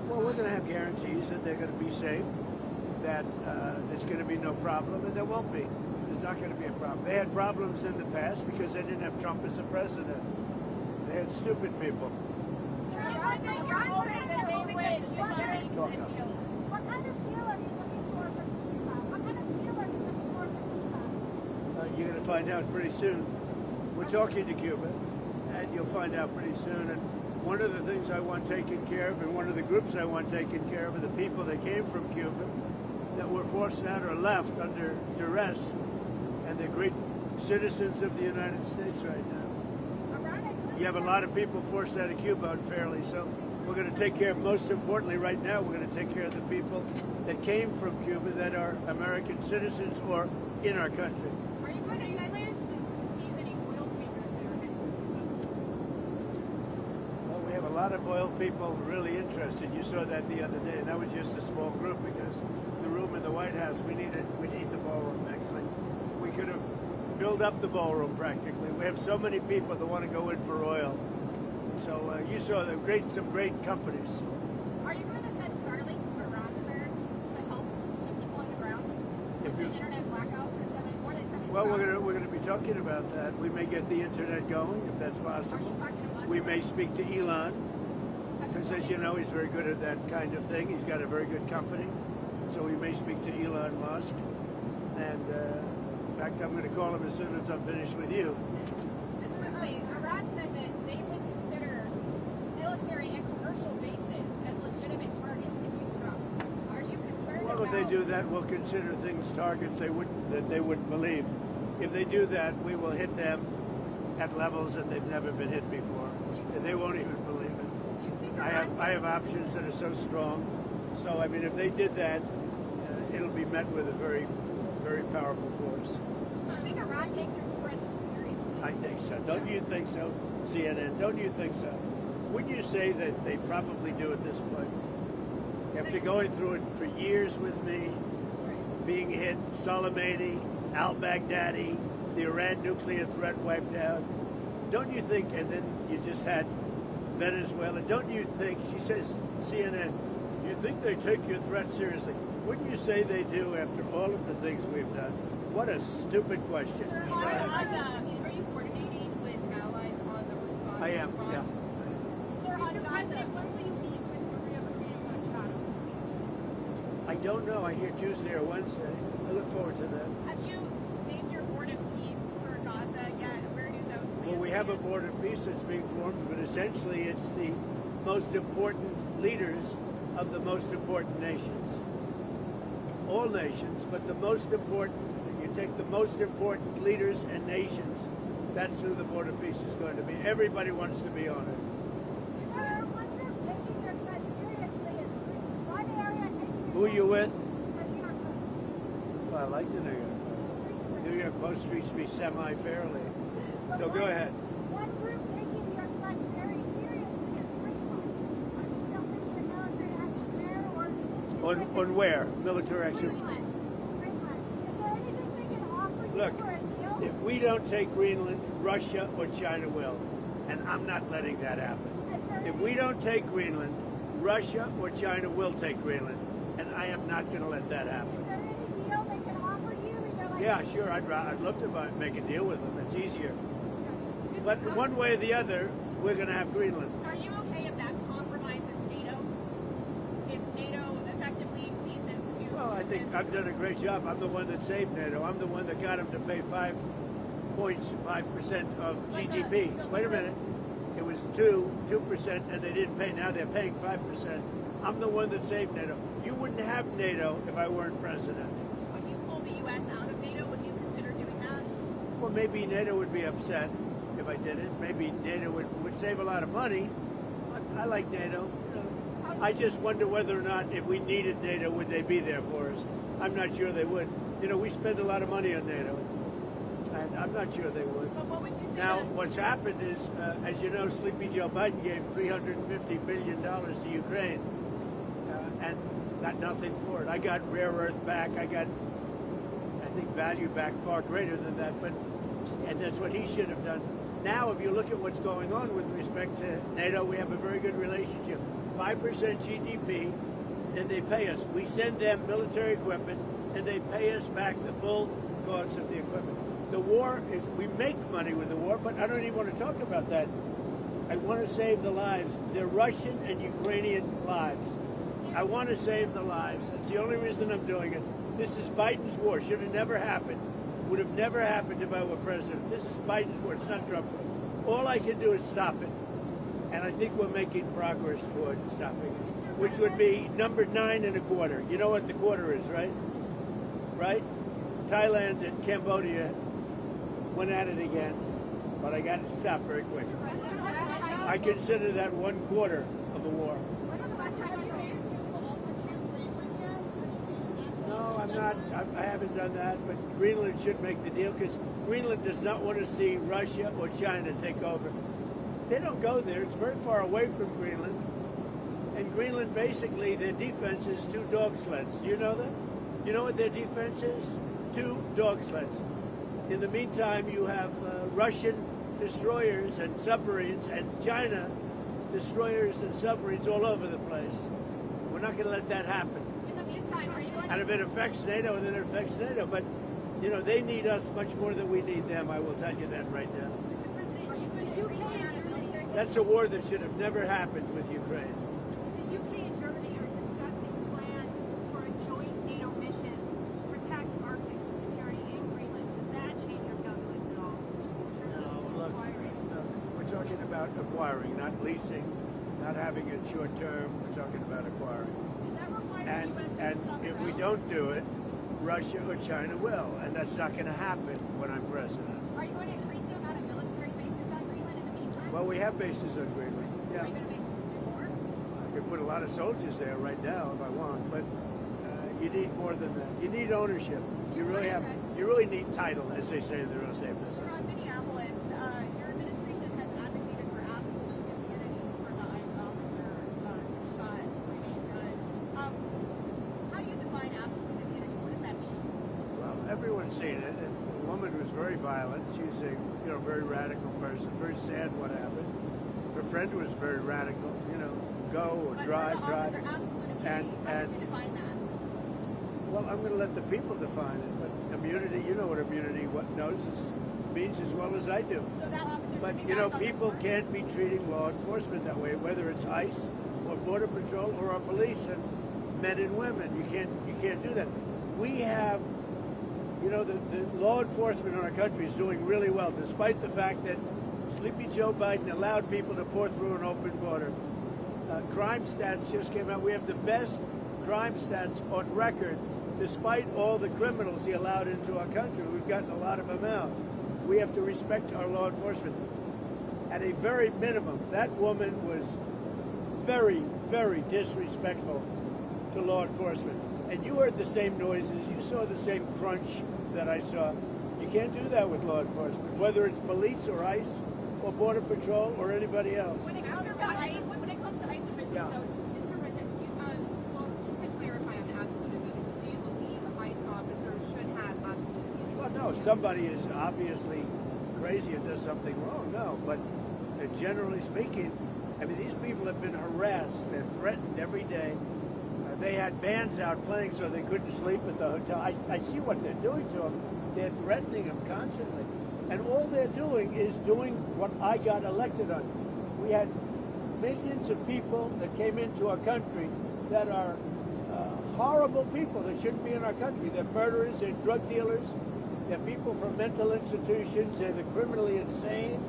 Well, we're going to have guarantees that they're going to be safe, that there's going to be no problem, and there won't be. There's not going to be a problem. They had problems in the past because they didn't have Trump as a president. They had stupid people. Sir, I think you're hoping that they would consider Talk up. What kind of deal are you looking for Cuba? What kind of deal are you looking for Cuba? You're going to find out pretty soon. We're talking to Cuba, and you'll find out pretty soon. And one of the things I want taken care of, and one of the groups I want taken care of, are the people that came from Cuba that were forced out or left under duress, and they're great citizens of the United States right now. You have a lot of people forced out of Cuba unfairly, so we're going to take care of, most importantly right now, we're going to take care of the people that came from Cuba that are American citizens or in our country. Are you going to plan to seize any oil tankers that are headed to Cuba? Well, we have a lot of oil people really interested. You saw that the other day. That was just a small group because the room in the White House, we need the ballroom actually. We could have filled up the ballroom practically. We have so many people that want to go in for oil. So you saw some great companies. Are you going to send Starlink to Iran, sir, to help the people on the ground? If The you, internet blackout for more than 70 well, hours? we're going to be talking about that. We may get the internet going if that's Are possible. you talking to us? We may speak to Elon, because as you know, he's very good at that kind of thing. He's got a very good company. So we may speak to Elon Musk. And in fact, I'm going to call him as soon as I'm finished with you. Just quickly, Iran said that they would consider military and commercial bases as legitimate targets if you struck. Are you concerned Well, if about... they do that, we'll consider things targets that they wouldn't believe. If they do that, we will hit them at levels that they've never been hit before. And they won't even believe it. Do you think I have options that are so strong. So, I mean, if they did that, it'll be met with a very, very powerful force. Do you think Iran takes their threats seriously? I think so. Don't you think so, CNN? Don't you think so? Wouldn't you say that they probably do at this point? After going through it for years with me, being hit, Soleimani, al-Baghdadi, the Iran nuclear threat wiped out, don't you think, and then you just had Venezuela, don't you think, she says, CNN, you think they take your threat seriously? Wouldn't you say they do after all of the things we've done? What a stupid question. Sir, are you coordinating with allies on the response? I am, yeah. Sir, on Gaza, when will you meet with Maria Machado? I don't know. I hear Tuesday or Wednesday. I look forward to that. have you named your board of peace for Gaza yet? Where do those Well, we have a board of peace that's being formed, but essentially it's the most important leaders of the most important nations. All nations, but the most important, you take the most important leaders and nations, that's who the board of peace is going to be. Everybody wants to be on it. Sir, one group taking their threat seriously is one area taking Who are you with? the New York Post. Well, I like the New York Post. New York Post treats me semi-fairly. But So go ahead. One group taking your threats very seriously is Greenland. Are you still thinking of military action there, or On where? Military action. Greenland? Greenland? Is there anything they can offer you Look, for a deal? if we don't take Greenland, Russia or China will. And I'm not letting that happen. If we don't take Greenland, Russia or China will take Greenland. And I am not going to let that Is happen. there any deal they can offer you? Either like Yeah, sure, I'd love to make a deal with them. It's easier. But one way or the other, we're going to have Greenland. Are you okay if that compromises NATO? If NATO effectively ceases to... Well, I think I've done a great job. I'm the one that saved NATO. I'm the one that got them to pay 5% of GDP. Wait a minute. It was 2%, and they didn't pay. Now they're paying 5%. I'm the one that saved NATO. You wouldn't have NATO if I weren't president. Would you pull the U.S. out of NATO? Would you consider doing that? Well, maybe NATO would be upset if I did it. Maybe NATO would save a lot of money. I like NATO. I just wonder whether or not if we needed NATO, would they be there for us? I'm not sure they would. You know, we spend a lot of money on NATO, and I'm not sure they would. But what would you say? Now, what's happened is, as you know, Sleepy Joe Biden gave $350 billion to Ukraine and got nothing for it. I got rare earth back. I got, I think, value back far greater than that. And that's what he should have done. Now, if you look at what's going on with respect to NATO, we have a very good relationship. 5% GDP, and they pay us. We send them military equipment, and they pay us back the full cost of the equipment. The war, we make money with the war, but I don't even want to talk about that. I want to save the lives. They're Russian and Ukrainian lives. I want to save the lives. It's the only reason I'm doing it. This is Biden's war. Should have never happened. Would have never happened if I were president. This is Biden's war. It's not Trump's war. All I can do is stop it. And I think we're making progress toward stopping it, which would be number 9 1/4. You know what the quarter is, right? Right? Thailand and Cambodia went at it again, but I got to stop very quick. I consider that 1/4 of a war. No, I'm not. I haven't done that, but Greenland should make the deal because Greenland does not want to see Russia or China take over. They don't go there. It's very far away from Greenland. And Greenland, basically, their defense is 2 dog sleds. Do you know that? You know what their defense is? 2 dog sleds. In the meantime, you have Russian destroyers and submarines and China destroyers and submarines all over the place. We're not going to let that happen. In the meantime, are you going And if it affects NATO, then it affects NATO. But, you know, they need us much more than we need them. I will tell you that right now. Are you going to increase the amount of military? That's a war that should have never happened with Ukraine. The UK and Germany are discussing plans for a joint NATO mission to protect Arctic security in Greenland. Does that change your calculus at all? In terms of Look, acquiring? we're talking about acquiring, not leasing, not having it short term. We're talking about acquiring. Does that require And US and troops on the if we ground? don't do it, Russia or China will, and that's not going to happen when I'm president. Are you going to increase the amount of military bases on Greenland in the meantime? Well, we have bases on Greenland. Are Yeah, you going to do more? I could put a lot of soldiers there right now if I want, but you need more than that. You need ownership. You really need title, as they say in the real estate business. From Minneapolis, your administration has advocated for absolute immunity for the ICE officer shot Remain Good. How do you define absolute immunity? What does that mean? Well, everyone's seen it. And the woman was very violent. She's a very radical person. Very sad what happened. Her friend was very radical. Go or But drive. for the officer, absolute immunity, how do you define that? Well, I'm going to let the people define it. But immunity, you know what immunity means as well as I do. So that officer But should be back on the people force? can't be treating law enforcement that way, whether it's ICE or Border Patrol or our police and men and women. You can't do that. We have, the law enforcement in our country is doing really well, despite the fact that Sleepy Joe Biden allowed people to pour through an open border. Crime stats just came out. We have the best crime stats on record, despite all the criminals he allowed into our country. We've gotten a lot of them out. We have to respect our law enforcement. At a very minimum, that woman was very, very disrespectful to law enforcement. And you heard the same noises. You saw the same crunch that I saw. You can't do that with law enforcement, whether it's police or ICE or Border Patrol or anybody else. When it comes to ICE officials, Yeah. so, Mr. President, well, just to clarify on the absolute immunity, do you believe ICE officers should have absolute immunity? Well, no, somebody is obviously crazy and does something wrong, no. But generally speaking, I mean, these people have been harassed and threatened every day. They had bands out playing so they couldn't sleep at the hotel. I see what they're doing to them. They're threatening them constantly. And all they're doing is doing what I got elected on. We had millions of people that came into our country that are horrible people that shouldn't be in our country. They're murderers, they're drug dealers, they're people from mental institutions, they're the criminally insane,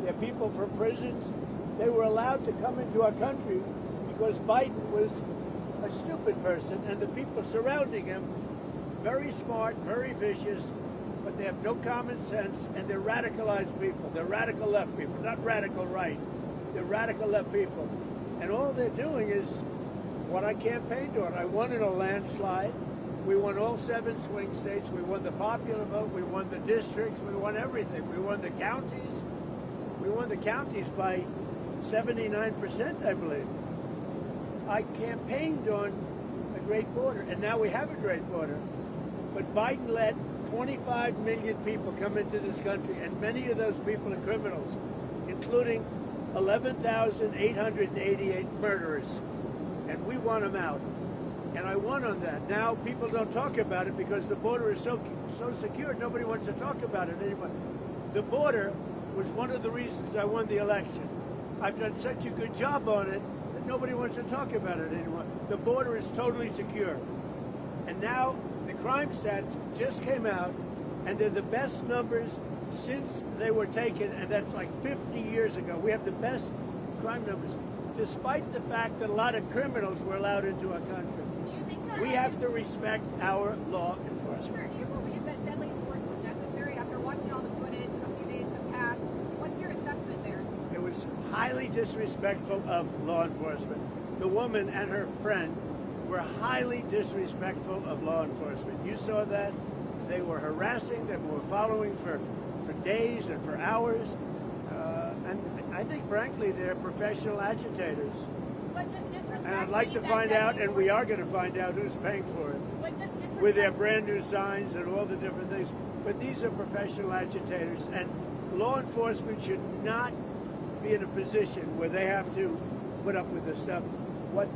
they're people from prisons. They were allowed to come into our country because Biden was a stupid person, and the people surrounding him, very smart, very vicious, but they have no common sense, and they're radicalized people. They're radical left people, not radical right. They're radical left people. And all they're doing is what I campaigned on. I won in a landslide. We won all 7 swing states. We won the popular vote. We won the districts. We won everything. We won the counties. We won the counties by 79%, I believe. I campaigned on a great border, and now we have a great border. But Biden let 25 million people come into this country, and many of those people are criminals, including 11,888 murderers, and we want them out. And I won on that. Now people don't talk about it because the border is so secure. Nobody wants to talk about it anymore. The border was one of the reasons I won the election. I've done such a good job on it that nobody wants to talk about it anymore. The border is totally secure. And now the crime stats just came out, and they're the best numbers since they were taken, and that's like 50 years ago. We have the best crime numbers, despite the fact that a lot of criminals were allowed into our country. Do you think that We have to respect our law enforcement. Sure, do you believe that deadly force was necessary after watching all the footage a few days have passed? What's your assessment there? It was highly disrespectful of law enforcement. The woman and her friend were highly disrespectful of law enforcement. You saw that. They were harassing them, were following for days and for hours. And I think, frankly, they're professional agitators. But does disrespect And I'd like to mean find that out, deadly and we force- are going to find out who's paying for it, But does disrespect- with their brand new signs and all the different things. But these are professional agitators, and law enforcement should not be in a position where they have to put up with this stuff. What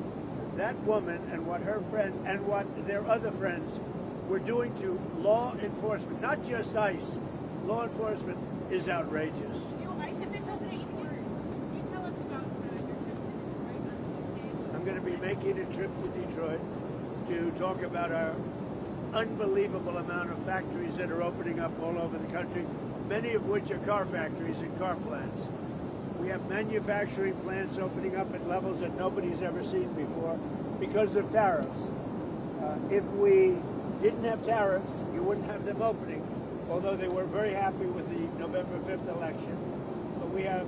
that woman and what her friend and what their other friends were doing to law enforcement, not just ICE, law enforcement is outrageous. Do ICE officials need more? Can you tell us about your trip to Detroit on Tuesday? I'm going to be making a trip to Detroit to talk about our unbelievable amount of factories that are opening up all over the country, many of which are car factories and car plants. We have manufacturing plants opening up at levels that nobody's ever seen before because of tariffs. If we didn't have tariffs, you wouldn't have them opening, although they were very happy with the November 5th election. But we have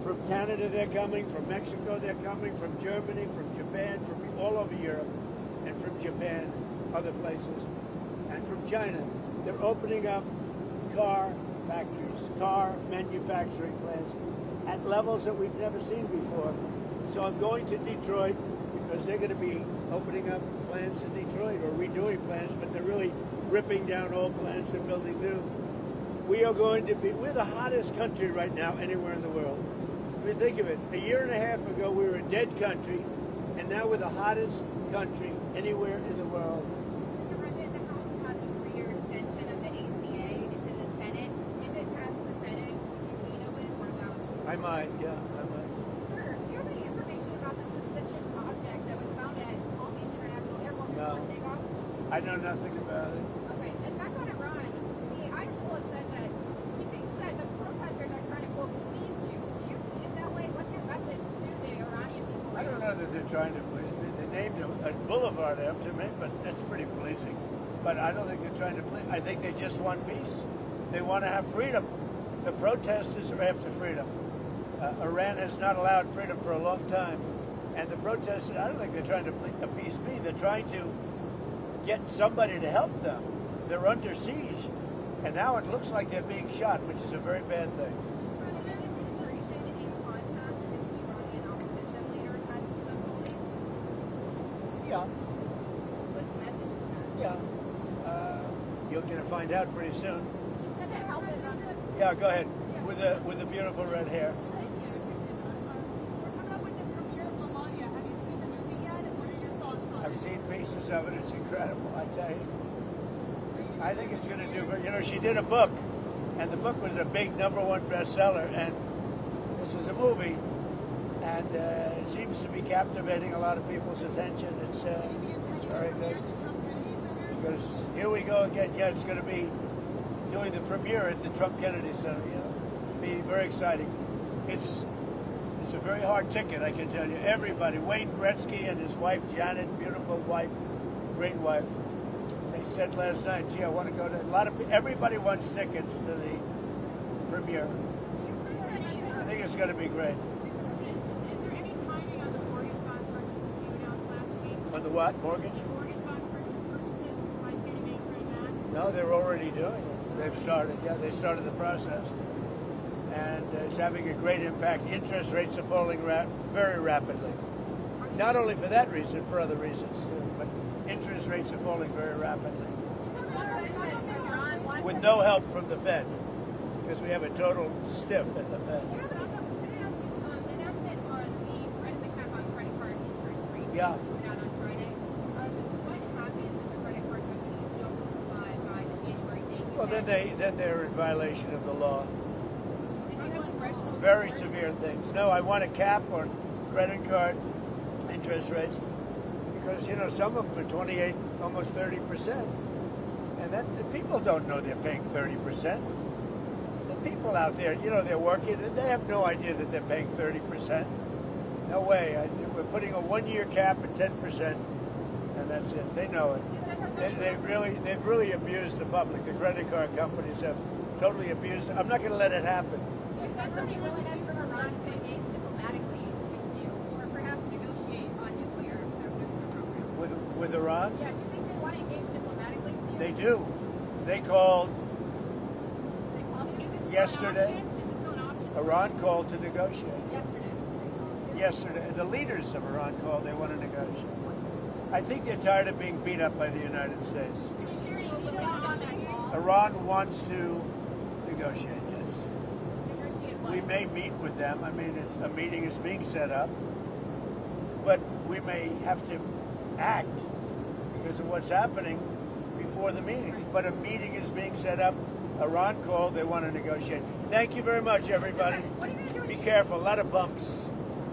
from Canada they're coming, from Mexico they're coming, from Germany, from Japan, from all over Europe, and from Japan, other places, and from China. They're opening up car factories, car manufacturing plants at levels that we've never seen before. So I'm going to Detroit because they're going to be opening up plants in Detroit, or redoing plants, but they're really ripping down old plants and building new. We're the hottest country right now anywhere in the world. I mean, think of it. A year and a half ago, we were a dead country, and now we're the hottest country anywhere in the world. Mr. President, the House passed a 3-year extension of the ACA. It's in the Senate. If it passed the Senate, would you veto it or allow it to? I might, yeah, I might. Sir, do you have any information about the suspicious object that was found at Palm Beach International Airport No. before takeoff? I know nothing about it. Okay, and back on Iran, the Ayatollah said that he thinks that the protesters are trying to, quote, please you. Do you see it that way? What's your message to the Iranian people? I don't know that they're trying to please me. They named a boulevard after me, but that's pretty pleasing. But I don't think they're trying to please. I think they just want peace. They want to have freedom. The protesters are after freedom. Iran has not allowed freedom for a long time. And the protesters, I don't think they're trying to appease me. They're trying to get somebody to help them. They're under siege. And now it looks like they're being shot, which is a very bad thing. Mr. President, the administration in contact with Iranian opposition leaders as this is unfolding. Yeah, What's the message to them? yeah. You're going to find out pretty soon. You said that help is under. Yeah, go ahead. With the beautiful red hair. Thank you. I appreciate that. We're coming up with the premiere of Melania. Have you seen the movie yet? And what are your thoughts on I've it? seen pieces of it. It's incredible, I tell you. I think it's going to do very, she did a book, and the book was a big #1 bestseller, and this is a movie, and it seems to be captivating a lot of people's attention. It's very good. Because here we go again. Yeah, it's going to be doing the premiere at the Trump Kennedy Center. Be very exciting. It's a very hard ticket, I can tell you. Everybody, Wayne Gretzky and his wife Janet, beautiful wife, great wife. They said last night, "Gee, I want to go to." Everybody wants tickets to the premiere. I think it's going to be great. Is there any timing on the mortgage bond purchases you announced last week? On the what? Mortgage? Mortgage bond purchases by Fannie Mae Freddie Mac? No, they're already doing it. They've started. Yeah, they started the process. And it's having a great impact. Interest rates are falling very rapidly. Not only for that reason, for other reasons too. But interest rates are falling very rapidly. With no help from the Fed. Because we have a total stiff at the Fed. In Yeah. coming out on Friday. What happens if the credit card companies don't comply by the January date? Well, then they're in violation of the law. Did you have congressional Very support? severe things. No, I want a cap on credit card interest rates because some of them are 28, almost 30%, and that the people don't know they're paying 30%. The people out there, they're working and they have no idea that they're paying 30%. No way. We're putting a 1-year cap at 10%, and that's it. They know it. They've really abused the public. The credit card companies have totally abused it. I'm not going to let it happen. You said something willingness from Iran to engage diplomatically with you, or perhaps negotiate on nuclear program. With Iran, Yeah, do you think they want to engage diplomatically with you? they do. They called They called you yesterday. Is it still an option? Iran called to negotiate. yesterday. The leaders of Iran called. They want to negotiate. I think they're tired of being beat up by the United States. Can you share any details on that call? Iran wants to negotiate. Yes, Negotiate what? we may meet with them. I mean, a meeting is being set up, but we may have to act because of what's happening before the meeting. But a meeting is being set up. Iran called. They want to negotiate. Thank you very much, everybody. What are you going to do? Be careful. A lot of bumps.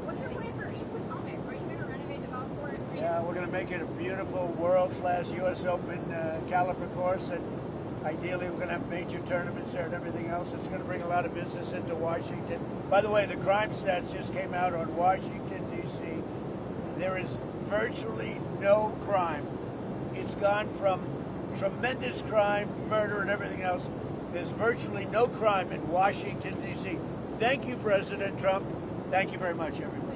What's your plan for East Potomac? Are you going to renovate the golf course? Yeah, we're going to make it a beautiful world-class U.S. Open caliber course, and ideally we're going to have major tournaments there and everything else. It's going to bring a lot of business into Washington. By the way, the crime stats just came out on Washington, D.C. There is virtually no crime. It's gone from tremendous crime, murder, and everything else. There's virtually no crime in Washington, D.C. Thank you, President Trump. Thank you very much, everybody.